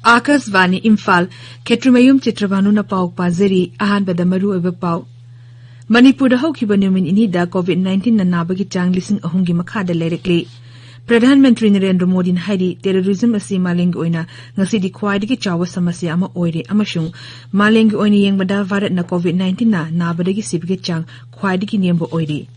Akasvani Imphal, Ketrimayum Chitrabhanu na Pauk Pazeri, Ahan Badamaru Eva Pau. Manipur Hokiba Numin Inida COVID-19 na Nabagi Chang Lissing Ahungi Makada Lyrically. Pradhan Mantri Narendra Modi Haidi, terrorism asi Maling Oina, Nasidi Quadiki Chawa Samasi Ama Oire, Amashung, Maling Oini Yang Bada Varat na COVID-19 na Nabadagi Sibiki Chang, Quadiki Niembo Oiri.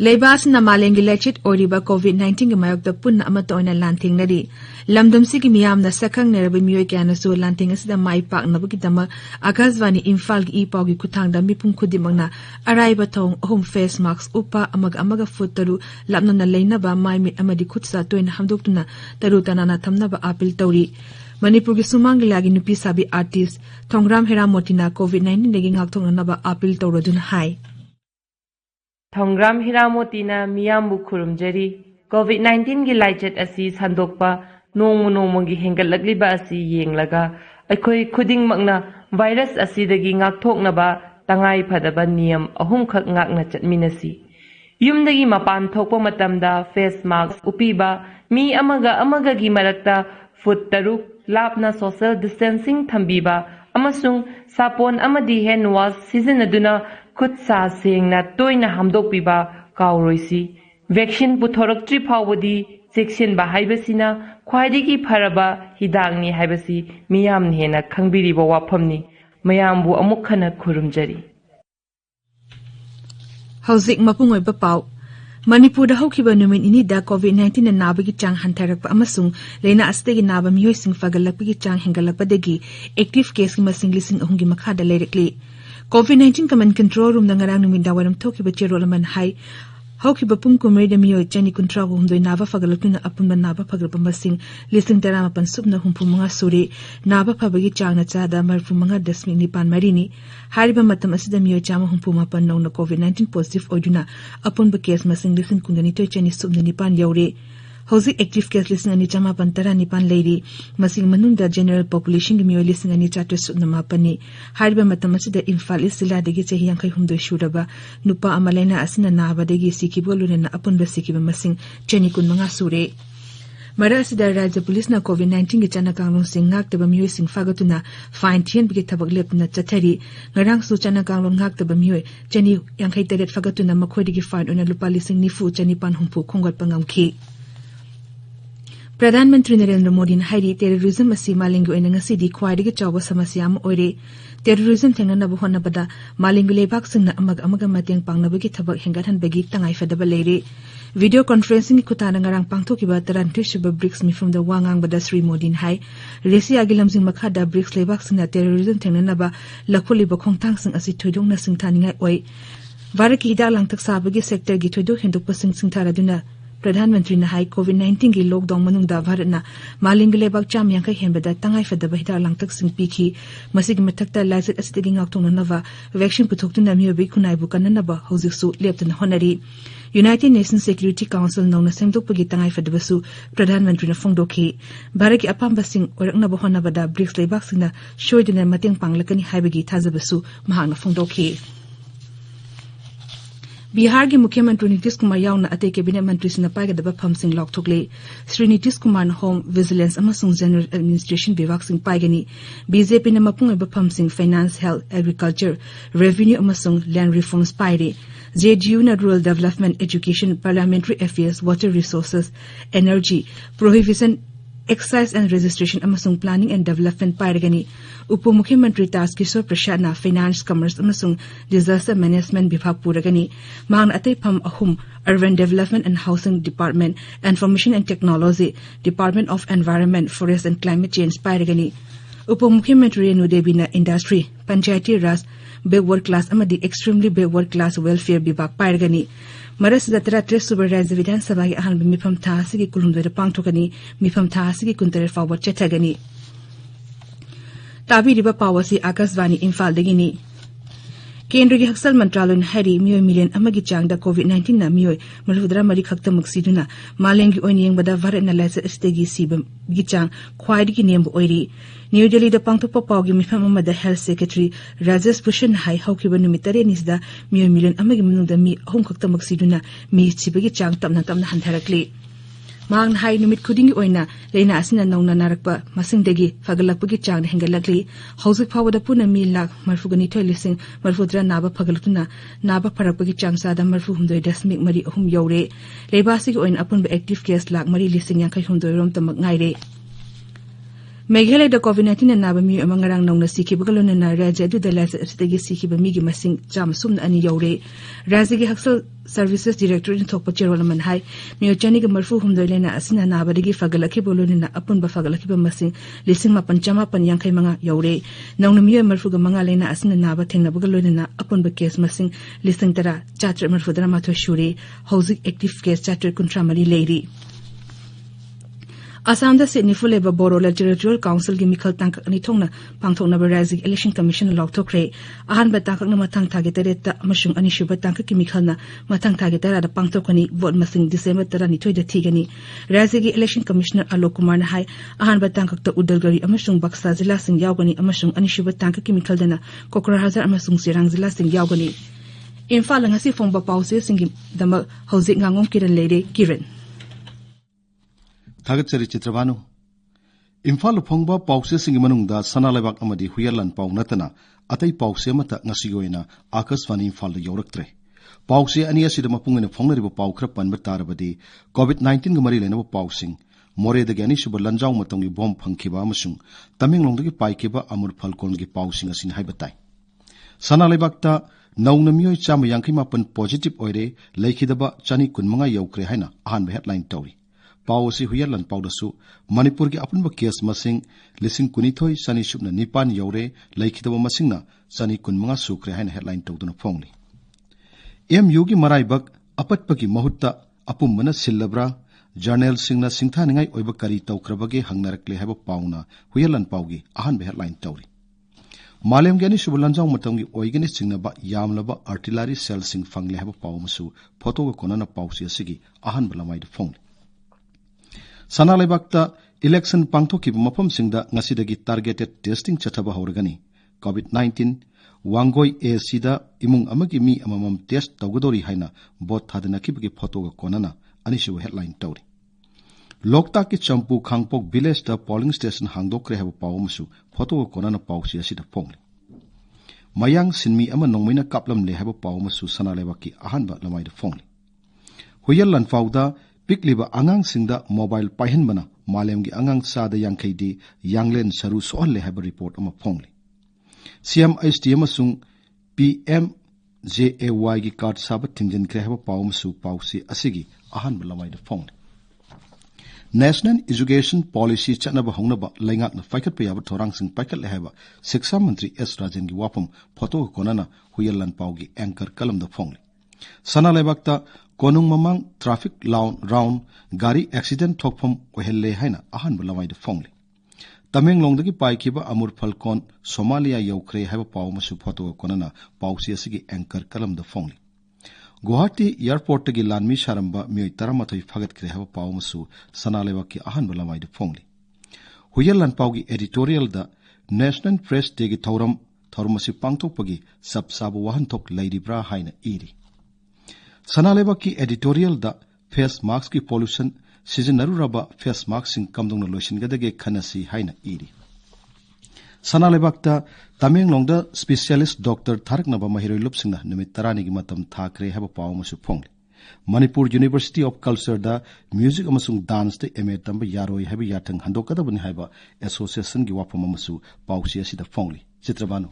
Laibas na malengi lechit oriba COVID-19 ga mayok da punna amato na lanting nari. Lamdam sigi miyam na sakang narabi miyoy kaya na so lanting asida maipak na bukitama Akasvani Imphal gi ipaw gi kutang da mipung kudimang na aray batong home face mask upa amaga foot taru lapno na layna ba maymit amadi kutsa toy na hamdok na taru tanana tamna ba apil tawri. Manipur gi sumang lagi nupi sabi artist Thongram Heramoti na COVID-19 nagi ngakthong na ba apil tawradun hai. Thongram Heramoti na miyambu khurumjari COVID-19 gi laichet asi sandokpa nongmo gi hengallagliba asi yenglaga aikoi khuding makna virus asi dagi ngakthokna ba tangai phadaba niyam ahum khak ngakna chatminasi yumdagi mapan thokpa matamda face mask upiba mi amaga gi marakta foot taruk lapna social distancing thambiba amasung sapon amadi hand wash sizinaduna khut sa sengna toina hamdok piba kawroisi vaccine puthoraktri phawdi section ba haibasina khwaidigi pharaba hidangni haibasi miyam hena khangbiri ba waphamni mayambu amuk khana khurumjari Hauzik mapungoi ba pau Manipur da hokiba numin ini da COVID-19 na nabagi chang hantarakpa amasung leina astegi naba miyoy sing fagalapagi chang hengalapdagi active case ki masing lising ahungi makhada lyrically COVID-19 command control room na ngarang numin dawaram thokiba cherolaman hai hokiba pungkumre da miyoy chani kuntra humdoi naba fagalaptuna apunba naba fagalpa masing lising tarama pansubna humpu mga suri naba phabagi chang na chada marfu mga dasmi nipan marini hariba matam asida miyoy chama humpu mapan na COVID-19 positive oiduna apunba case masing lising kundani toy chani subna nipan yaure Housing active case listing ani chama pantara nipan lady masing manunda general population gi miyoy listing ani chatu subna mapani hariba matam asida Imphal isila degi chehi yankai humdoi shuraba nupa amalena asina naba degi sikibolu na apunba sikiba masing chani kun mga sure Mara asida Raja Police na COVID-19 gi chana kanglong sing ngak taba miyoy sing fagatuna fine tien bigi tabak lep na chathari ngarang su chana kanglong ngak taba miyoy chani yankai taret fagatuna makhoi digi fine ona lupa lising nifu chani pan humpu khongat pangamki Pradhan Mantri Narendra Modi haidi terrorism asi malingu oina ngasidi khwaidagi chawa samasya am oire terrorism thenganaba honabada malingu lebak singna amaga mateng pangnabagi thabak hengathan bagi tangai fadaba leire video conferencing kutana ngarang pangthokiba tarantu suba BRICS mifum da wangang bada Sri Modi hai resi agilamsing makhada BRICS lebak singna terrorism thenganaba lakhuli bakhongtang sing asi thoidongna singthaningai oi varaki hida langtak sabagi sector gi thoidok hendok pasing singtharaduna Pradhan Mantri na hai COVID-19 gi lockdown manung da bharat na maling lebak cham yang kai hembada tangai fadaba hida langtak sing pikhi masig mathakta lazit asitagi ngakthong nawa vaccine puthoktu na miyobi kunai bu kanana ba hojik su leptan honari United Nations Security Council nong na semdokpagi tangai fadaba su Pradhan Mantri na phongdokhi bharat ki apamba sing orakna ba honabada BRICS lebak sing na shoidina mateng panglakani haibagi thajabasu mahang na phongdokhi Bihar के मुख्यमंत्री नीतीश कुमार यावना अते cabinet मंत्री सिना पाइगदबा फमसिंग लॉकथोकले Shri Nitish Kumar home vigilance अमसुंग general administration विभाग सिंग पाइगनी बीजेपी न मपुंग फमसिंग फाइनेंस हेल्थ एग्रीकल्चर रेवेन्यू अमसुंग लैंड रिफॉर्म्स पाइरे जेडीयू न rural development education parliamentary affairs water resources energy prohibition excise and registration अमसुंग प्लानिंग एंड डेवलपमेंट पाइरगनी उप मुख्यमंत्री ताजकिशोर प्रसाद ना फाइनेंस कमर्स अमसुंग डिजास्टर मैनेजमेंट विभाग पुरगनी मांग अतै फम अहुम urban development and housing department information and technology department of environment forest and climate change पाइरगनी उप मुख्यमंत्री रेणु देवी ना industry panchayati raj backward class अमदी एक्सट्रीमली बैकवर्ड क्लास वेलफेयर विभाग पाइरगनी Maras datara tres subar Rajya Vidhan Sabha gi ahan mifam tha asigi kulumdoi pangthokani mifam tha asigi kuntere forward chathagani tabi riba pawasi Akasvani Imphal dagini केंद्र की हक्सल मंत्रालय Harry मियोय million अमगी चांगदा कोविड-19 ना मियोय मरहुदरा मरी खक्तमक सिदुना मालेंगी ओइन येंगबदा भारत ना लाइस स्टेगी सिबम गी चांग ख्वाइदगी नेम ओइरी न्यू दिल्ली दा पांगथोकपा पावगी मिफम अमदा हेल्थ सेक्रेटरी राजेश भूषण हाई हौखिबा नुमित 3 निसदा मियोय मिलियन अमगी मनुंगदा मी अहुम खक्तमक सिदुना मी सिबगी चांग तमना तमना हंथारकली मांग हाई नुमित खुदिंगी ओइना लेना असिना नौना नारकपा मसिंगदगी फगलकपगी चांग हेंगलकली हौजिक फावदा पुना मी लाख मरफुगनी थोलिसिंग मरफुद्रा नाबा फगलतुना नाबा फरकपगी चांग सादा मरफु हुमदोय दशमिक मरी अहुम यौरे लेबासिगी ओइन अपुनबा एक्टिव केस लाख मरी लिसिंग यांखै हुमदोय रोम तमक ngaire मेघालय दा कोविड-19 नाबा मी अमंगरांग नौना सिखिबगा लोनना राज्य अदुदा लाइस अस्तेगी सिखिबा मीगी मसिंग चामसुम अनि यौरे राज्य की हक्सल सर्विसेस डायरेक्टर इन थोकपा चेरोलमन हाई मियो चनिग मरफु हुमदोय लेना असिना नाबादगी फगलखिबो लोनना अपुनबा फगलखिबा मसिंग लिसिंग मापन चमापन यांखै मंगा यौरे नौना मियो मरफुगा मंगा लेना असिना नाबा थेंगनबगा लोनना अपुनबा केस मसिंग लिसिंग तरा चात्र मरफुदरा माथो शुरे हौजिक एक्टिव केस चात्र कुंट्रा मरी लेरी असम दा सिडनी फुलेबा बोरो इलेक्टोरल काउंसिल की मिखल तांकक अनि थोंगना पांगथोंगनाबा राज्य इलेक्शन कमीशन लौथोखरे अहानबा तांककना मथांग थागे तरेता अमसुंग अनिसुबा तांकक की मिखलना मथांग थागे तरादा पांगथोकनी वोट मसिंग डिसेंबर 12 दा थीगनी राज्य की इलेक्शन कमिश्नर आलोक कुमार ने हाई अहानबा तांककता उदलगरी अमसुंग बक्सा जिला सिंग यावगनी अमसुंग अनिसुबा तांकक की मिखलदना कोकराझार अमसुंग सिरांग जिला सिंग यावगनी इम्फाल ngasi फोंगबा पाउसे सिंगी दमक हौजिक ngangom किरण लेरे किरण थागतचरी चित्रभानु इम्फाल फोंगबा पाउसे सिंगी मनुंगदा सनालाइबाक अमदी हुयरलन पाउ नतना अतै पाउसे मता ngasi ओइना आकाशवाणी इम्फाल यौरक्त्रे पाउसे अनि असिदा मपुंगने फोंगनरिबो पाउ खर पनबा तारबदी कोविड-19 ग मरि लेनबो पाउसिंग मोरेदगी अनिसुबा लंजाउ मतंगी बॉम्ब फंखिबा अमसुंग तमिंगलोंदगी पाइकिबा अमुर फलकोनगी पाउसिंग असिन हाइबताई सनालाइबाकता नौना मियोय चाम यांखै मापन पॉजिटिव ओइरे लेखिदबा चनी कुनमंगा यौक्रे हाइना अहानबा हेडलाइन तौरी पाउ असी हुयरलन पाउदसु मणिपुर की अपुनबा केस मसिंग लिसिंग कुनिथोय सनी सुबना निपान यौरे लेखिदबा मसिंगना सनी कुनमंगा सुक्रे हाइना हेडलाइन तौदुना फोंगली एमयू की मराइबक अपटपकी महुत्ता अपुमना सिल्लब्रा जर्नल सिंगना सिंथानिंगाई ओइबा करी तौख्रबगे हंगनरकले हाइबा पाउना हुयरलन पाउगी अहानबा हेडलाइन तौरी मालेम गेनी सुबलंजाउ मतंगी ओइगनी सिंगनबा यामलबा आर्टिलरी सेल सिंग फंगले हाइबा पाउमसु फोटो कोनना पाउसी असिगी अहानबा लमाइद फोंगली सनालाइबाकता इलेक्शन पांगथोकिबा मफमसिंगदा ngasiदगी टारगेटेड टेस्टिंग चथबा हौरगनी कोविड-19 वांगोय एसीदा इमुंग अमगी मी अममम टेस्ट तौगदोरी हाइना बोट थादनकिबगी फोटोगा कोनना अनिसु हेडलाइन तौरी लोकताक की चंपू खांगपोक विलेज दा पोलिंग स्टेशन हांगदोक्रे हाबा पावमसु फोटोगा कोनना पाउसी असिदा फोंगले मयांग सिनमी अमा नोंमैना कापलमले हाबा पावमसु सनालाइबाकी अहानबा लमाइदा फोंगले हुयरलन फाउदा पिकलिबा आंगांग सिंगदा मोबाइल पाइहनबना मालेमगी आंगांग सादा यांखैदी यांगलेन सरू सोहले हाबा रिपोर्ट अमा फोंगले CMHD अमसुंग PMJAY की कार्ड साबा थिंगजनख्रे हाबा पावमसु पाउसी असिगी अहानबा लमाइदा फोंगले नेशनल एजुकेशन पॉलिसी चनबा हौनबा लैंगाकना फाइखतपा याबा थोरांगसिंग पाइखतले हाबा शिक्षा मंत्री S राजन की वाफम फोटो कोनना हुयरलन पाउगी एंकर कलमदा फोंगले सनालाइबाकता कोनुंग ममांग ट्रैफिक राउंड गाड़ी accident थोकफम ओहेल्ले हाइना अहानबा लमाइदा फोंगले तमेंगलोंदगी पाइखिबा अमुर फलकोन Somalia यौख्रे हाइबा पाउमसु photo कोनना पाउसी असिगी anchor कलमदा फोंगले Guwahati airport की लानमी सारंबा मियोय 13 फगतख्रे हाबा पाउमसु सनालाइबाकी अहानबा लमाइदा फोंगले हुयरलन पाउगी एडिटोरियल दा नेशनल प्रेस डे की थौरमसि पांगथोकपगी सबसाबु वाहनथोक लैरिब्रा हाइना इरी सनालाइबाकी एडिटोरियल दा फेस मास्क की पोल्यूशन सिजनरुरबा फेस मास्क सिंग कमदोंना लोइसिनगदगे खनसी हाइना इरी सनालाइबाकता तमेंगलोंगदा स्पेशलिस्ट डॉक्टर थारकनबा महिरोय लुपसिंगना नुमित 10 की मतम थाखरे हाबा पावमसु फोंगले मणिपुर यूनिवर्सिटी ऑफ कल्चर दा म्यूजिक अमसुंग डांस दे एमए तंबा यारोय हाबा याथंग हंदोकदबनि हाबा एसोसिएशन की वाफम अमसु पाउसी असिदा फोंगले चित्रबानु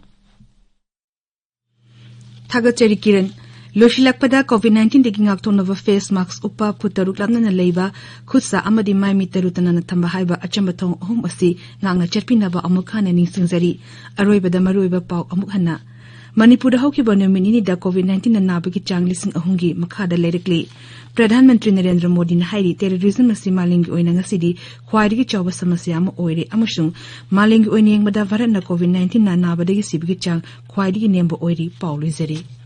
थागतचरी किरण लोशिलकपदा कोविड-19 दगी ngakthonaba face mask upa phutaruk lamna leiba khutsa amadi mai mi tarutana thamba haiba achamba thong ahum asi ngangna cherpinaba amuk hana ning singjari aroibada maroiba pau amuk hana Manipur haukiba numin inida COVID-19 na nabagi chang lising ahungi makhada leirikli. Pradhan Mantri Narendra Modi na hairi terrorism asi malingi oina ngasidi khwaidigi chawba samasya ama oire amasung malingi oina yengmada varat na COVID-19 na nabadagi sibigi chang khwaidigi nemba oiri paulizari.